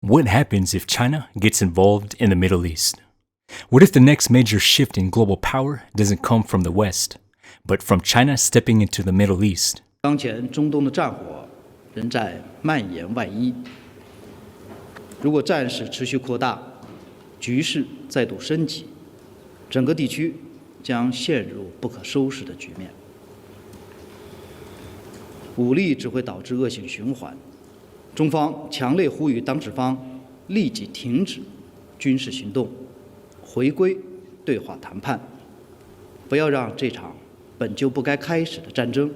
What happens if China gets involved in the Middle East? What if the next major shift in global power doesn't come from the West, but from China stepping into the Middle East? 当前中东的战火仍在蔓延外溢，如果战事持续扩大，局势再度升级，整个地区将陷入不可收拾的局面。武力只会导致恶性循环。中方强烈呼吁当事方立即停止军事行动，回归对话谈判，不要让这场本就不该开始的战争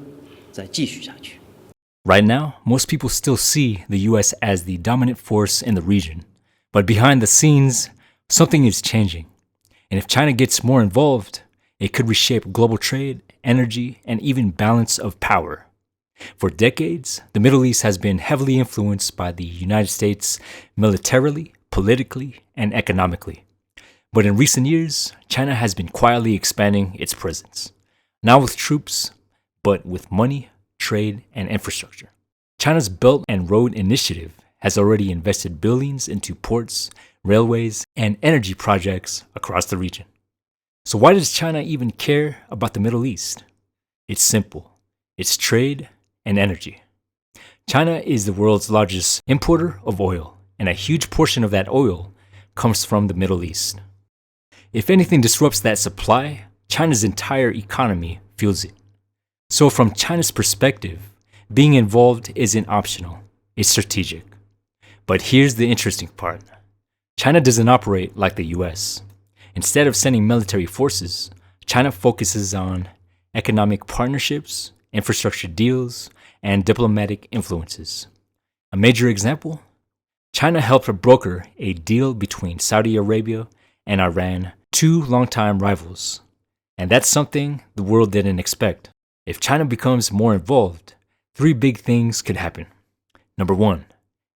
再继续下去。 Right now, most people still see the US as the dominant force in the region. But behind the scenes, something is changing. And if China gets more involved, it could reshape global trade, energy, and even balance of power. For decades, the Middle East has been heavily influenced by the United States militarily, politically, and economically. But in recent years, China has been quietly expanding its presence. Not with troops, but with money, trade, and infrastructure. China's Belt and Road Initiative has already invested billions into ports, railways, and energy projects across the region. So why does China even care about the Middle East? It's simple. It's trade and energy. China is the world's largest importer of oil, and a huge portion of that oil comes from the Middle East. If anything disrupts that supply, China's entire economy feels it. So from China's perspective, being involved isn't optional, it's strategic. But here's the interesting part. China doesn't operate like the US. Instead of sending military forces, China focuses on economic partnerships, infrastructure deals, and diplomatic influences. A major example? China helped broker a deal between Saudi Arabia and Iran, two longtime rivals. And that's something the world didn't expect. If China becomes more involved, three big things could happen. Number one,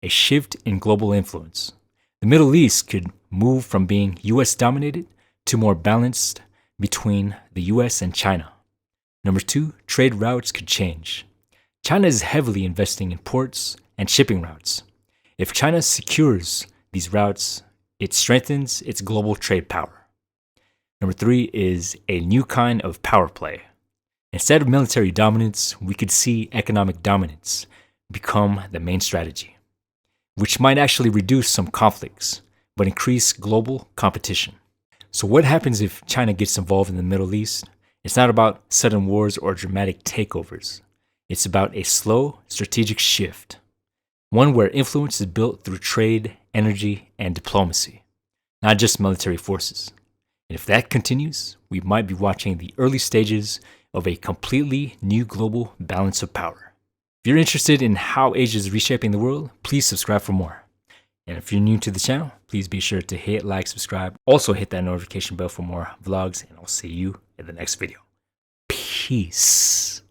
a shift in global influence. The Middle East could move from being US dominated to more balanced between the US and China. Number two, trade routes could change. China is heavily investing in ports and shipping routes. If China secures these routes, it strengthens its global trade power. Number three is a new kind of power play. Instead of military dominance, we could see economic dominance become the main strategy, which might actually reduce some conflicts, but increase global competition. So what happens if China gets involved in the Middle East? It's not about sudden wars or dramatic takeovers. It's about a slow, strategic shift, one where influence is built through trade, energy, and diplomacy, not just military forces. And if that continues, we might be watching the early stages of a completely new global balance of power. If you're interested in how Asia is reshaping the world, please subscribe for more. And if you're new to the channel, please be sure to hit like, subscribe. Also hit that notification bell for more vlogs, and I'll see you in the next video. Peace.